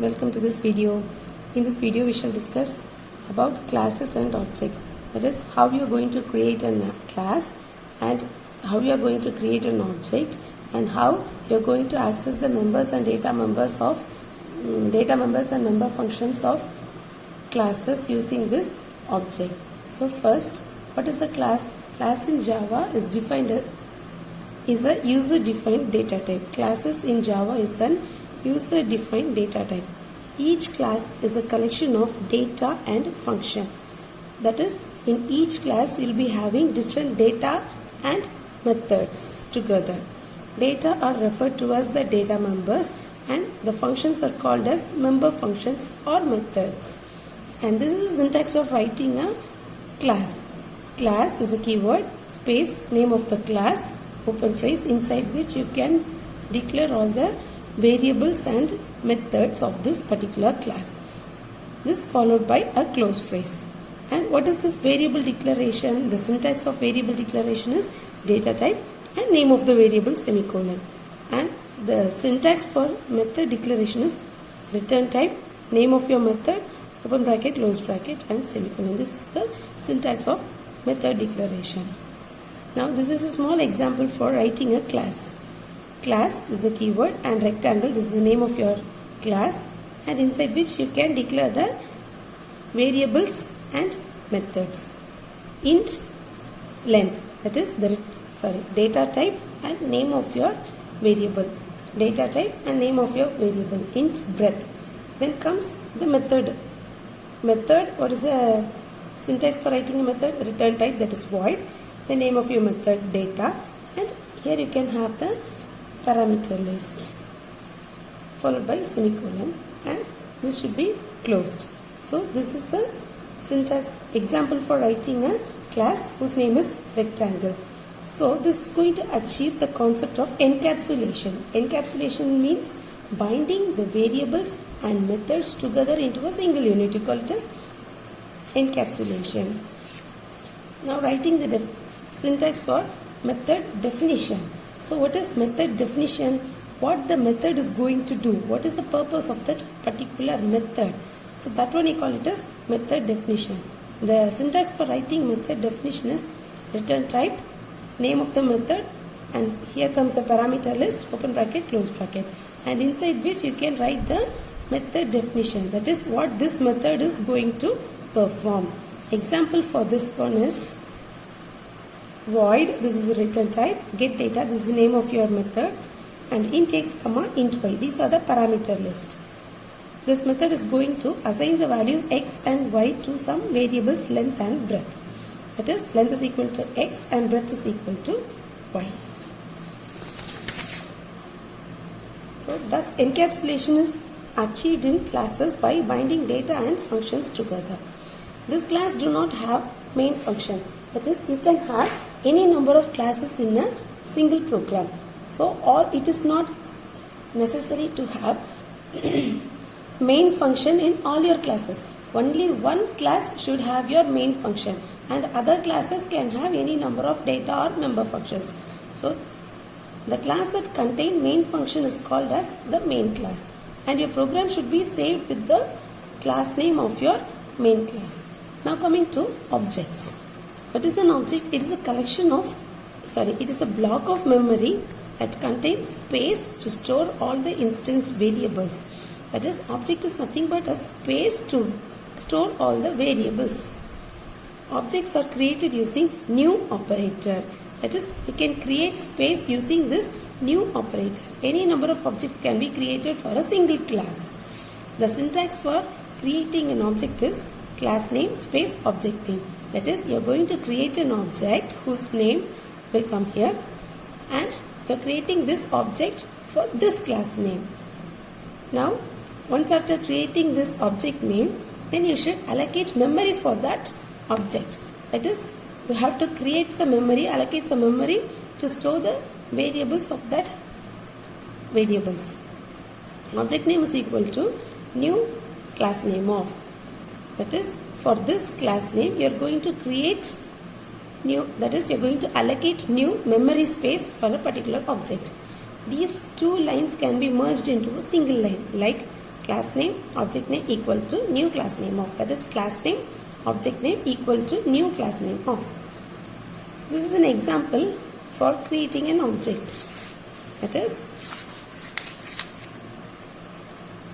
welcome to this video. In this video we shall discuss about classes and objects. That is how you are going to create a class and how you are going to create an object and how you are going to access the members and data members and member functions of classes using this object. So first, what is a class? Class in Java is a user-defined data type. Classes in Java is an user-defined data type. Each class is a collection of data and function. That is, in each class you will be having different data and methods together. Data are referred to as the data members and the functions are called as member functions or methods. And this is the syntax of writing a class. Class is a keyword, space, name of the class, open phrase, inside which you can declare all the variables and methods of this particular class. This followed by a close phrase. And what is this variable declaration? The syntax of variable declaration is data type and name of the variable semicolon. And the syntax for method declaration is return type, name of your method, open bracket, close bracket and semicolon. This is the syntax of method declaration. Now this is a small example for writing a class. Class is a keyword and rectangle, this is the name of your class, and inside which you can declare the variables and methods. Int length, that is the data type and name of your variable. Data type and name of your variable. Int breadth. Then comes the method. Method, what is the syntax for writing a method? Return type, that is void. The name of your method, data, and here you can have the parameter list followed by semicolon, and this should be closed. So this is the syntax example for writing a class whose name is rectangle. So this is going to achieve the concept of encapsulation. Encapsulation means binding the variables and methods together into a single unit. You call it as encapsulation. Now writing the syntax for method definition. So what is method definition? What the method is going to do? What is the purpose of that particular method? So that one you call it as method definition. The syntax for writing method definition is return type, name of the method, and here comes the parameter list, open bracket, close bracket, and inside which you can write the method definition. That is what this method is going to perform. Example for this one is void, this is a return type, get data, this is the name of your method, and int x, int y, these are the parameter list. This method is going to assign the values x and y to some variables length and breadth. That is, length is equal to x and breadth is equal to y. So thus encapsulation is achieved in classes by binding data and functions together. This class do not have main function. That is, you can have any number of classes in a single program. So it is not necessary to have main function in all your classes. Only one class should have your main function and other classes can have any number of data or member functions. So the class that contain main function is called as the main class, and your program should be saved with the class name of your main class. Now coming to objects. What is an object? It is a it is a block of memory that contains space to store all the instance variables. That is, object is nothing but a space to store all the variables. Objects are created using new operator. That is, you can create space using this new operator. Any number of objects can be created for a single class. The syntax for creating an object is class name space object name. That is, you are going to create an object whose name will come here, and you are creating this object for this class name. Now, once after creating this object name, then you should allocate memory for that object. That is, you have to create some memory, allocate some memory to store the variables of that variables. Object name is equal to new class name of. That is, for this class name you are going to create new, that is, you are going to allocate new memory space for a particular object. These two lines can be merged into a single line, like class name, object name equal to new class name of. That is class name, object name equal to new class name of. This is an example for creating an object. That is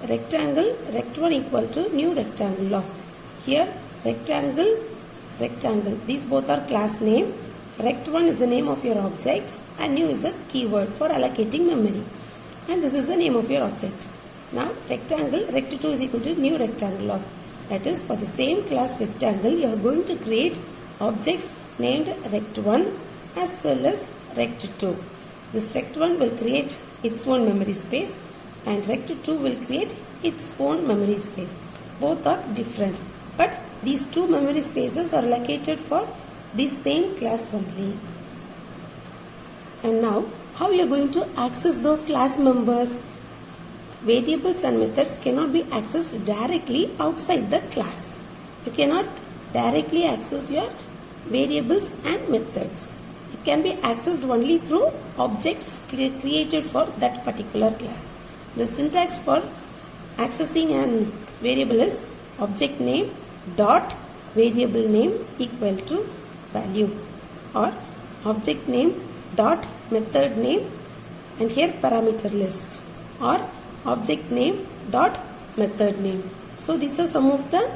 rectangle, rect1 equal to new rectangle of. Here rectangle, rectangle. These both are class name. Rect1 is the name of your object and new is a keyword for allocating memory. And this is the name of your object. Now rectangle, rect2 is equal to new rectangle of. That is, for the same class rectangle, you are going to create objects named rect1 as well as rect2. This rect1 will create its own memory space and rect2 will create its own memory space. Both are different, but these two memory spaces are allocated for the same class only. And now, how you are going to access those class members? Variables and methods cannot be accessed directly outside the class. You cannot directly access your variables and methods. It can be accessed only through objects created for that particular class. The syntax for accessing an variable is object name dot variable name equal to value, or object name dot method name and here parameter list, or object name dot method name. So these are some of the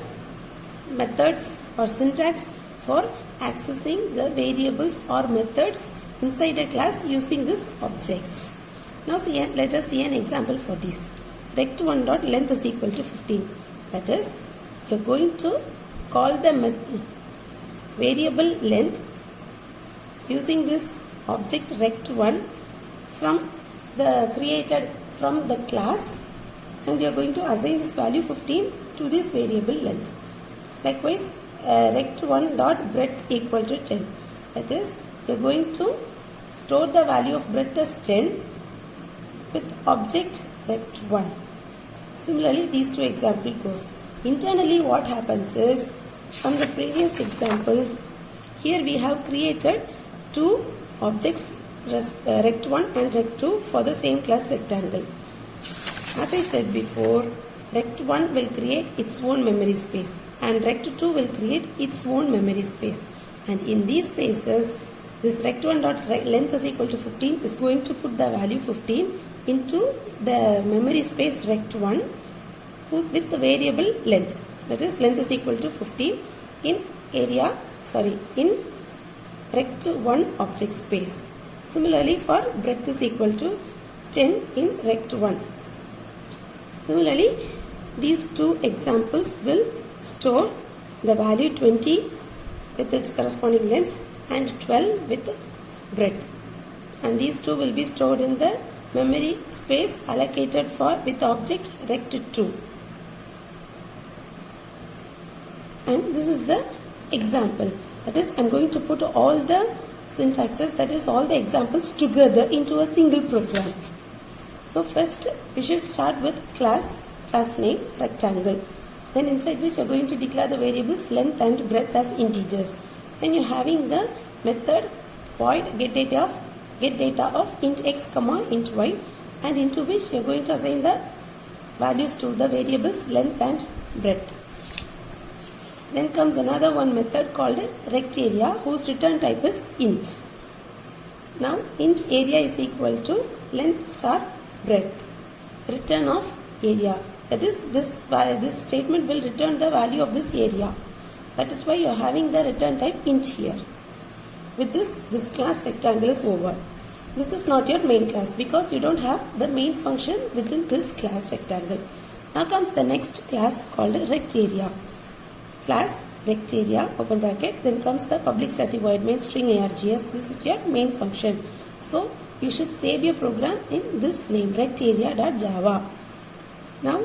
methods or syntax for accessing the variables or methods inside a class using these objects. Now let us see an example for this. Rect1 dot length is equal to 15. That is, you are going to call the variable length using this object rect1 from the created from the class, and you are going to assign this value 15 to this variable length. Likewise, rect1 dot breadth equal to 10. That is, you are going to store the value of breadth as 10 with object rect1. Similarly, these two examples goes. Internally, what happens is, from the previous example, here we have created two objects, rect1 and rect2, for the same class rectangle. As I said before, rect1 will create its own memory space and rect2 will create its own memory space. And in these spaces, this rect1 dot length is equal to 15 is going to put the value 15 into the memory space rect1 with the variable length. That is, length is equal to 15 in in rect1 object space. Similarly, for breadth is equal to 10 in rect1. Similarly, these two examples will store the value 20 with its corresponding length and 12 with breadth. And these two will be stored in the memory space allocated for with object rect2. And this is the example. That is, I am going to put all the syntaxes, that is all the examples together into a single program. So first we should start with class name rectangle. Then inside which you are going to declare the variables length and breadth as integers. Then you are having the method void get data of int x comma int y, and into which you are going to assign the values to the variables length and breadth. Then comes another one method called rect area, whose return type is int. Now int area is equal to length star breadth, return of area. That is, this statement will return the value of this area. That is why you are having the return type int here. With this class rectangle is over. This is not your main class because you don't have the main function within this class rectangle. Now comes the next class called rect area. Class rect area open bracket, then comes the public static void main string args. This is your main function. So you should save your program in this name, rectarea.java. Now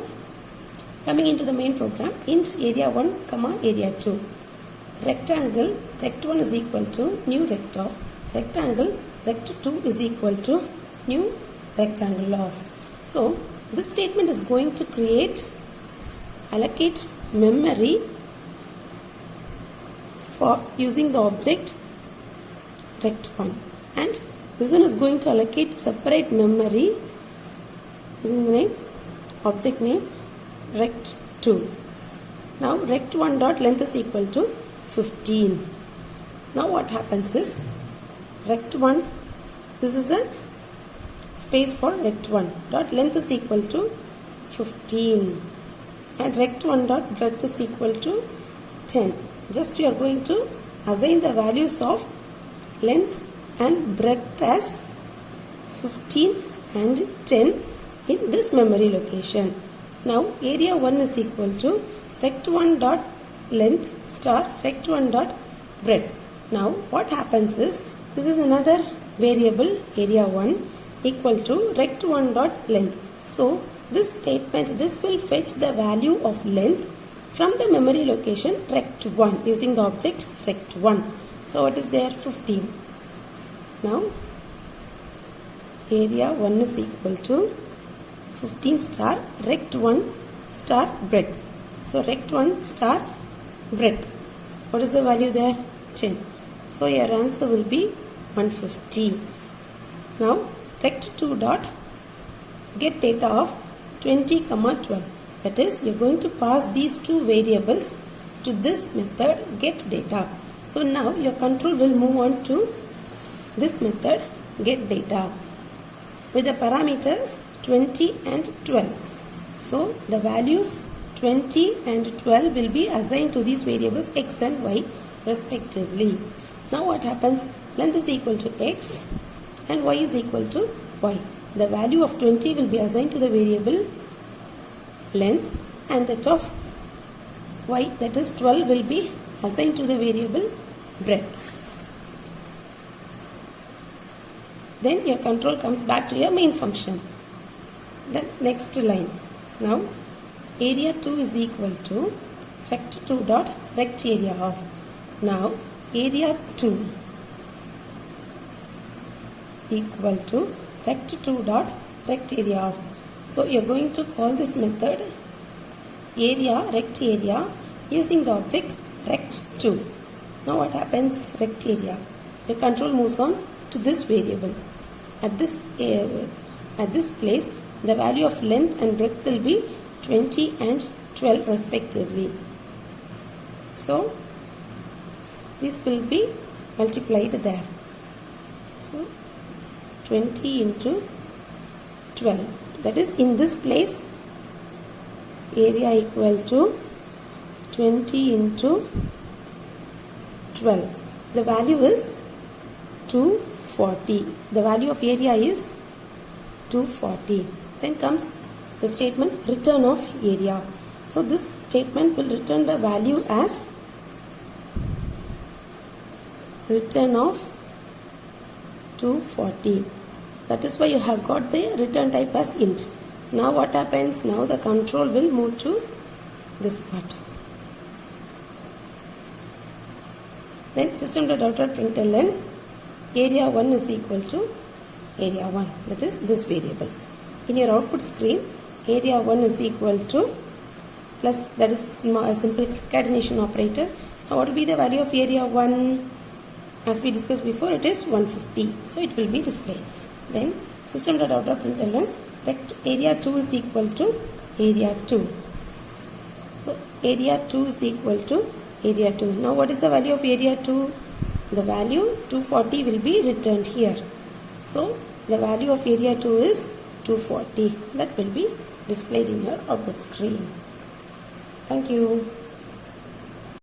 coming into the main program, int area1 comma area2. Rectangle rect1 is equal to new rect of. Rectangle rect2 is equal to new rectangle of. So this statement is going to allocate memory for using the object rect1, and this one is going to allocate separate memory using the name object name rect2. Now rect1 dot length is equal to 15. Now what happens is rect1, this is the space for rect1 dot length is equal to 15 and rect1 dot breadth is equal to 10. Just you are going to assign the values of length and breadth as 15 and 10 in this memory location. Now area 1 is equal to rect1 dot length star rect1 dot breadth. Now what happens is this is another variable area 1 equal to rect1 dot length. So this statement, this will fetch the value of length from the memory location rect1 using the object rect1. So what is there? 15. Now area 1 is equal to 15 star rect1 star breadth. So rect1 star breadth. What is the value there? 10. So your answer will be 150. Now rect2 dot get data of 20, 12. That is, you are going to pass these two variables to this method get data. So now your control will move on to this method get data with the parameters 20 and 12. So the values 20 and 12 will be assigned to these variables x and y respectively. Now what happens? Length is equal to x and y is equal to y. The value of 20 will be assigned to the variable length and that of y, that is 12, will be assigned to the variable breadth. Then your control comes back to your main function. The next line. Now area 2 is equal to rect2 dot rect area of. Now area 2 equal to rect2 dot rect area of. So you are going to call this method area rect area using the object rect2. Now what happens? Rect area. Your control moves on to this variable. At this place, the value of length and breadth will be 20 and 12 respectively. So this will be multiplied there. So 20 into 12. That is, in this place, area equal to 20 into 12. The value is 240. The value of area is 240. Then comes the statement return of area. So this statement will return the value as return of 240. That is why you have got the return type as int. Now what happens? Now the control will move to this part. Then system.out.println area 1 is equal to area 1. That is this variable. In your output screen, area 1 is equal to plus, that is a simple concatenation operator. Now what will be the value of area 1? As we discussed before, it is 150. So it will be displayed. Then system.out.println rect area 2 is equal to area 2. So area 2 is equal to area 2. Now what is the value of area 2? The value 240 will be returned here. So the value of area 2 is 240. That will be displayed in your output screen. Thank you.